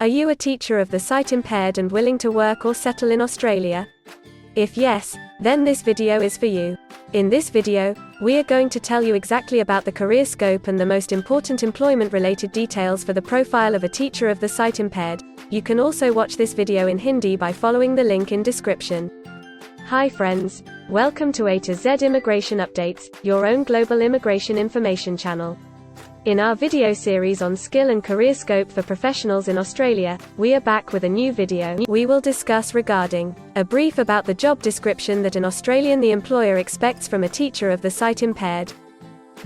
Are you a teacher of the sight impaired and willing to work or settle in Australia? If yes, then this video is for you. In this video, we are going to tell you exactly about the career scope and the most important employment-related details for the profile of a teacher of the sight impaired. You can also watch this video in Hindi by following the link in description. Hi friends, welcome to A to Z Immigration Updates, your own global immigration information channel. In our video series on skill and career scope for professionals in Australia, we are back with a new video. We will discuss regarding a brief about the job description that an Australian the employer expects from a teacher of the sight impaired,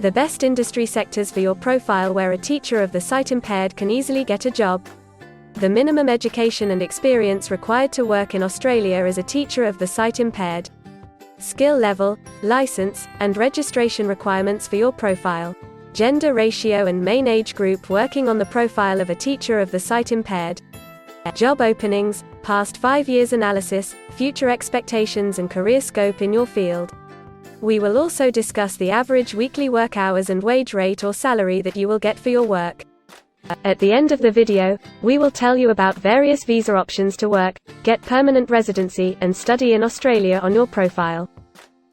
the best industry sectors for your profile where a teacher of the sight impaired can easily get a job, the minimum education and experience required to work in Australia as a teacher of the sight impaired, skill level, license, and registration requirements for your profile, gender ratio and main age group working on the profile of a teacher of the sight impaired, job openings, past 5 years analysis, future expectations and career scope in your field. We will also discuss the average weekly work hours and wage rate or salary that you will get for your work. At the end of the video, we will tell you about various visa options to work, get permanent residency, and study in Australia on your profile.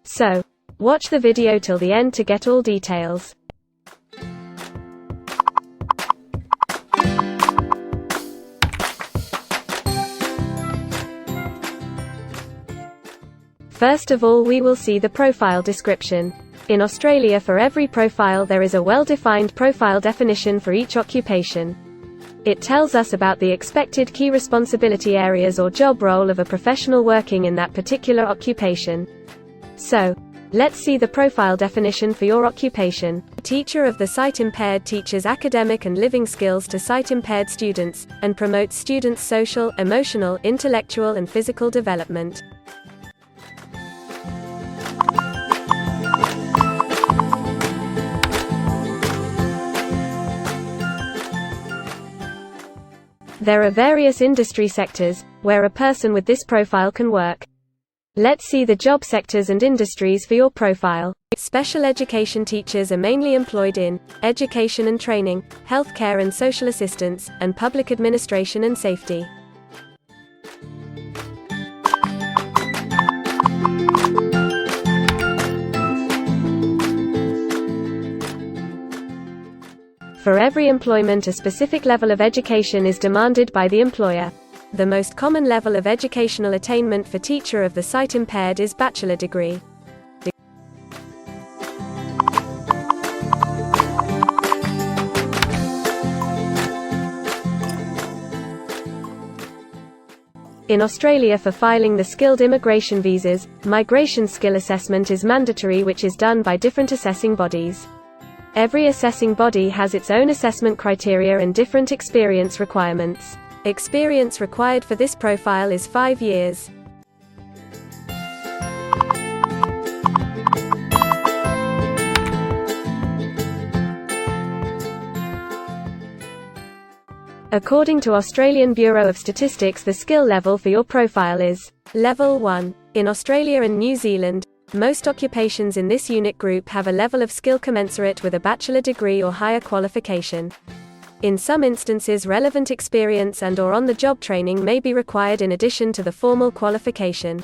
So, watch the video till the end to get all details. First of all, we will see the profile description. In Australia, for every profile there is a well-defined profile definition for each occupation. It tells us about the expected key responsibility areas or job role of a professional working in that particular occupation. So, let's see the profile definition for your occupation. A teacher of the sight impaired teaches academic and living skills to sight impaired students, and promotes students' social, emotional, intellectual and physical development. There are various industry sectors where a person with this profile can work. Let's see the job sectors and industries for your profile. Special education teachers are mainly employed in education and training, healthcare and social assistance, and public administration and safety. For every employment, a specific level of education is demanded by the employer. The most common level of educational attainment for teacher of the sight impaired is bachelor degree. In Australia, for filing the skilled immigration visas, migration skill assessment is mandatory, which is done by different assessing bodies. Every assessing body has its own assessment criteria and different experience requirements. Experience required for this profile is 5 years. According to Australian Bureau of Statistics, the skill level for your profile is Level 1. In Australia and New Zealand, most occupations in this unit group have a level of skill commensurate with a bachelor degree or higher qualification. In some instances, relevant experience and/or on-the-job training may be required in addition to the formal qualification.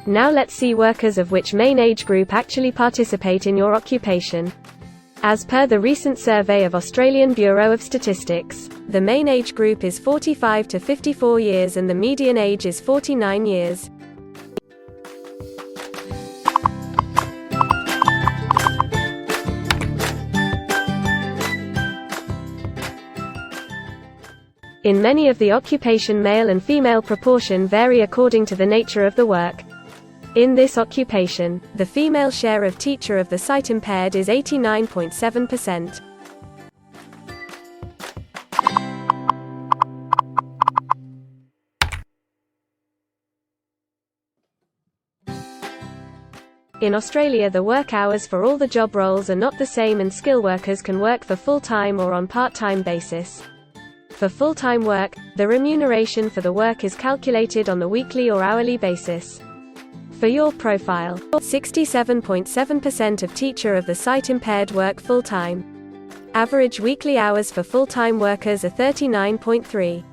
Now let's see workers of which main age group actually participate in your occupation. As per the recent survey of Australian Bureau of Statistics, the main age group is 45 to 54 years and the median age is 49 years. In many of the occupation, male and female proportion vary according to the nature of the work. In this occupation, the female share of teacher of the sight impaired is 89.7%. In Australia, the work hours for all the job roles are not the same, and skill workers can work for full-time or on part-time basis. For full-time work, the remuneration for the work is calculated on the weekly or hourly basis. For your profile, 67.7% of teacher of the sight impaired work full-time. Average weekly hours for full-time workers are 39.3.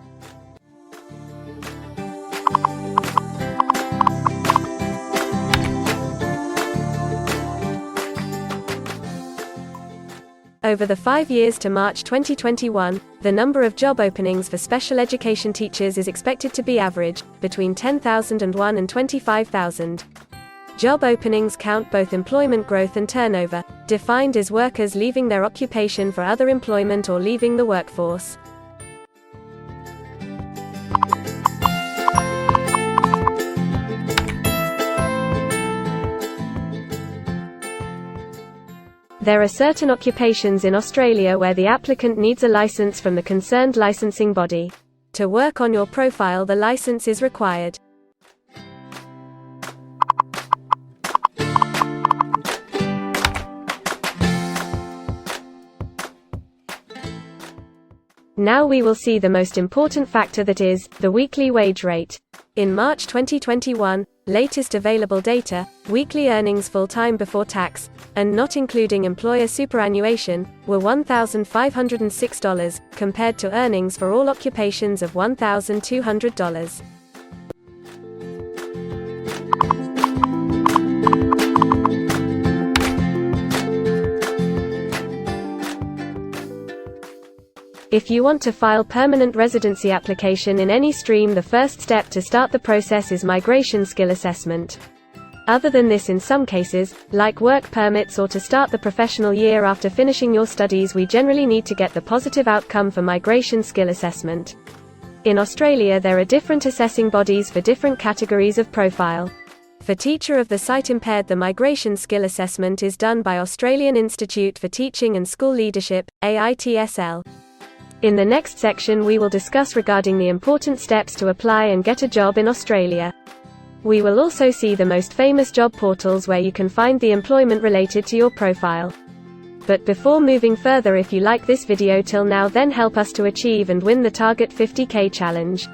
Over the 5 years to March 2021, the number of job openings for special education teachers is expected to be average, between 10,001 and 25,000. Job openings count both employment growth and turnover, defined as workers leaving their occupation for other employment or leaving the workforce. There are certain occupations in Australia where the applicant needs a license from the concerned licensing body. To work on your profile, the license is required. Now we will see the most important factor, that is, the weekly wage rate. In March 2021, latest available data, weekly earnings full-time before tax, and not including employer superannuation, were $1,506, compared to earnings for all occupations of $1,200. If you want to file permanent residency application in any stream, the first step to start the process is migration skill assessment. Other than this, in some cases, like work permits or to start the professional year after finishing your studies, we generally need to get the positive outcome for migration skill assessment. In Australia, there are different assessing bodies for different categories of profile. For teacher of the sight impaired, the migration skill assessment is done by Australian Institute for Teaching and School Leadership, AITSL. In the next section we will discuss regarding the important steps to apply and get a job in Australia. We will also see the most famous job portals where you can find the employment related to your profile. But before moving further, if you like this video till now, then help us to achieve and win the Target 50K challenge.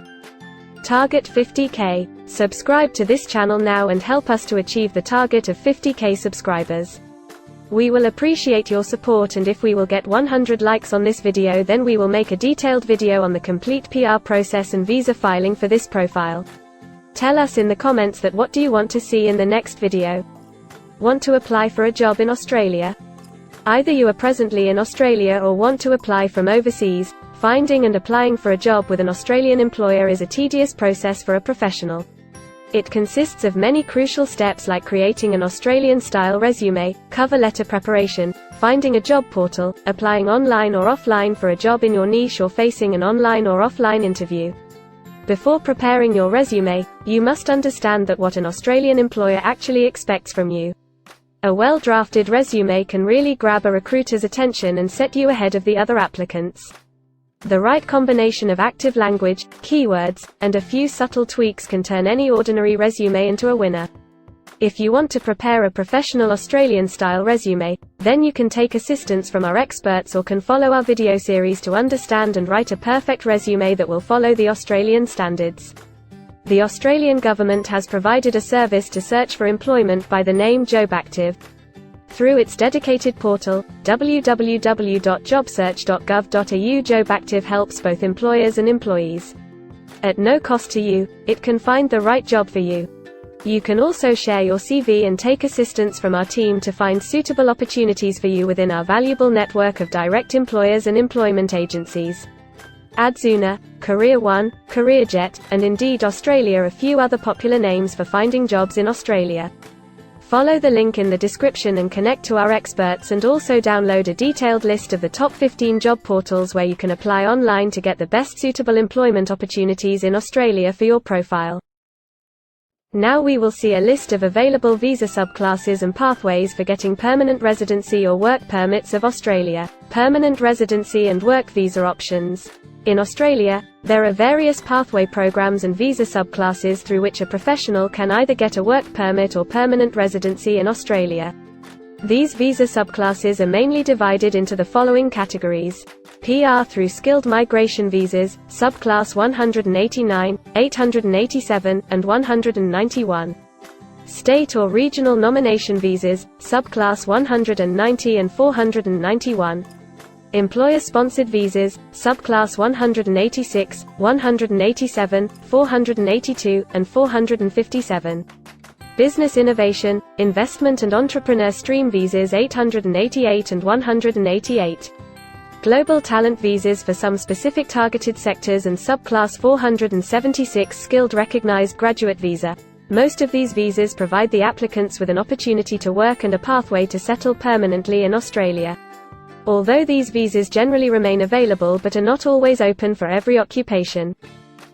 Target 50K. Subscribe to this channel now and help us to achieve the target of 50K subscribers. We will appreciate your support, and if we will get 100 likes on this video, then we will make a detailed video on the complete PR process and visa filing for this profile. Tell us in the comments that what do you want to see in the next video. Want to apply for a job in Australia? Either you are presently in Australia or want to apply from overseas. Finding and applying for a job with an Australian employer is a tedious process for a professional. It consists of many crucial steps like creating an Australian-style resume, cover letter preparation, finding a job portal, applying online or offline for a job in your niche, or facing an online or offline interview. Before preparing your resume, you must understand that what an Australian employer actually expects from you. A well-drafted resume can really grab a recruiter's attention and set you ahead of the other applicants. The right combination of active language, keywords, and a few subtle tweaks can turn any ordinary resume into a winner. If you want to prepare a professional Australian-style resume, then you can take assistance from our experts or can follow our video series to understand and write a perfect resume that will follow the Australian standards. The Australian government has provided a service to search for employment by the name JobActive. Through its dedicated portal, www.jobsearch.gov.au, JobActive helps both employers and employees. At no cost to you, it can find the right job for you. You can also share your CV and take assistance from our team to find suitable opportunities for you within our valuable network of direct employers and employment agencies. Adzuna, Career One, CareerJet, and Indeed Australia are a few other popular names for finding jobs in Australia. Follow the link in the description and connect to our experts, and also download a detailed list of the top 15 job portals where you can apply online to get the best suitable employment opportunities in Australia for your profile. Now we will see a list of available visa subclasses and pathways for getting permanent residency or work permits of Australia. Permanent residency and work visa options. In Australia, there are various pathway programs and visa subclasses through which a professional can either get a work permit or permanent residency in Australia. These visa subclasses are mainly divided into the following categories: PR through skilled migration visas, subclass 189, 887, and 191. State or regional nomination visas, subclass 190 and 491. Employer-sponsored visas, subclass 186, 187, 482, and 457. Business innovation, investment and entrepreneur stream visas 888 and 188. Global talent visas for some specific targeted sectors and subclass 476 skilled recognized graduate visa. Most of these visas provide the applicants with an opportunity to work and a pathway to settle permanently in Australia. Although these visas generally remain available but are not always open for every occupation.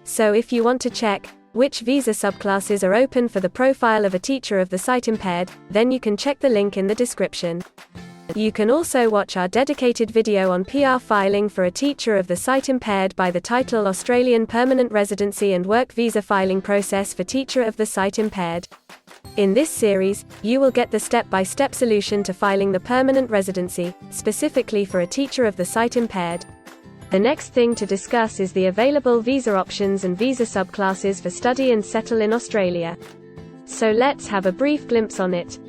So if you want to check which visa subclasses are open for the profile of a teacher of the sight impaired, then you can check the link in the description. You can also watch our dedicated video on PR filing for a teacher of the sight impaired by the title Australian Permanent Residency and Work Visa Filing Process for Teacher of the Sight Impaired. In this series, you will get the step-by-step solution to filing the permanent residency, specifically for a teacher of the sight impaired. The next thing to discuss is the available visa options and visa subclasses for study and settle in Australia. So let's have a brief glimpse on it.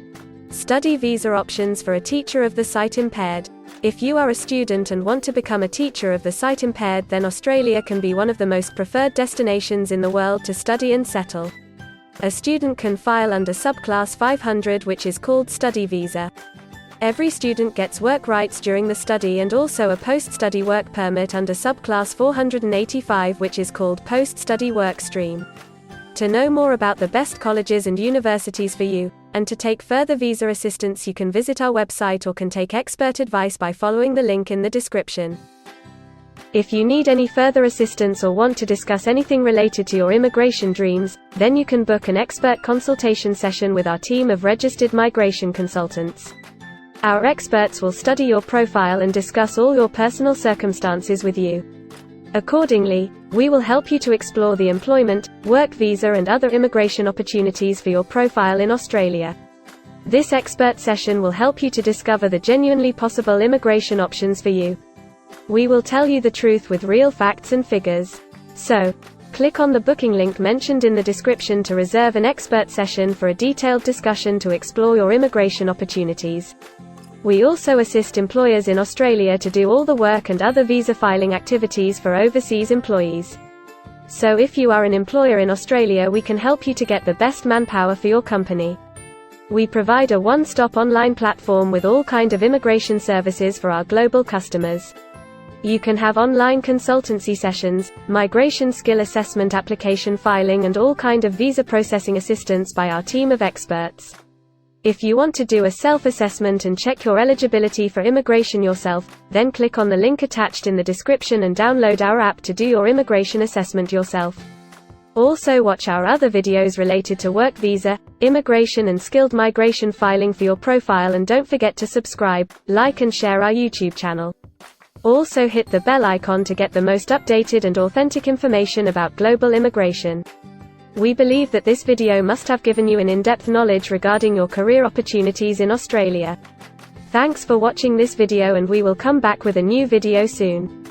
Study visa options for a teacher of the sight impaired. If you are a student and want to become a teacher of the sight impaired, then Australia can be one of the most preferred destinations in the world to study and settle. A student can file under subclass 500, which is called study visa. Every student gets work rights during the study and also a post-study work permit under subclass 485, which is called post-study work stream. To know more about the best colleges and universities for you, and to take further visa assistance, you can visit our website or can take expert advice by following the link in the description. If you need any further assistance or want to discuss anything related to your immigration dreams, then you can book an expert consultation session with our team of registered migration consultants. Our experts will study your profile and discuss all your personal circumstances with you. Accordingly, we will help you to explore the employment, work visa and other immigration opportunities for your profile in Australia. This expert session will help you to discover the genuinely possible immigration options for you. We will tell you the truth with real facts and figures. So, click on the booking link mentioned in the description to reserve an expert session for a detailed discussion to explore your immigration opportunities. We also assist employers in Australia to do all the work and other visa filing activities for overseas employees. So if you are an employer in Australia, we can help you to get the best manpower for your company. We provide a one-stop online platform with all kind of immigration services for our global customers. You can have online consultancy sessions, migration skill assessment, application filing and all kind of visa processing assistance by our team of experts. If you want to do a self-assessment and check your eligibility for immigration yourself, then click on the link attached in the description and download our app to do your immigration assessment yourself. Also watch our other videos related to work visa, immigration and skilled migration filing for your profile, and don't forget to subscribe, like and share our YouTube channel. Also hit the bell icon to get the most updated and authentic information about global immigration. We believe that this video must have given you an in-depth knowledge regarding your career opportunities in Australia. Thanks for watching this video, and we will come back with a new video soon.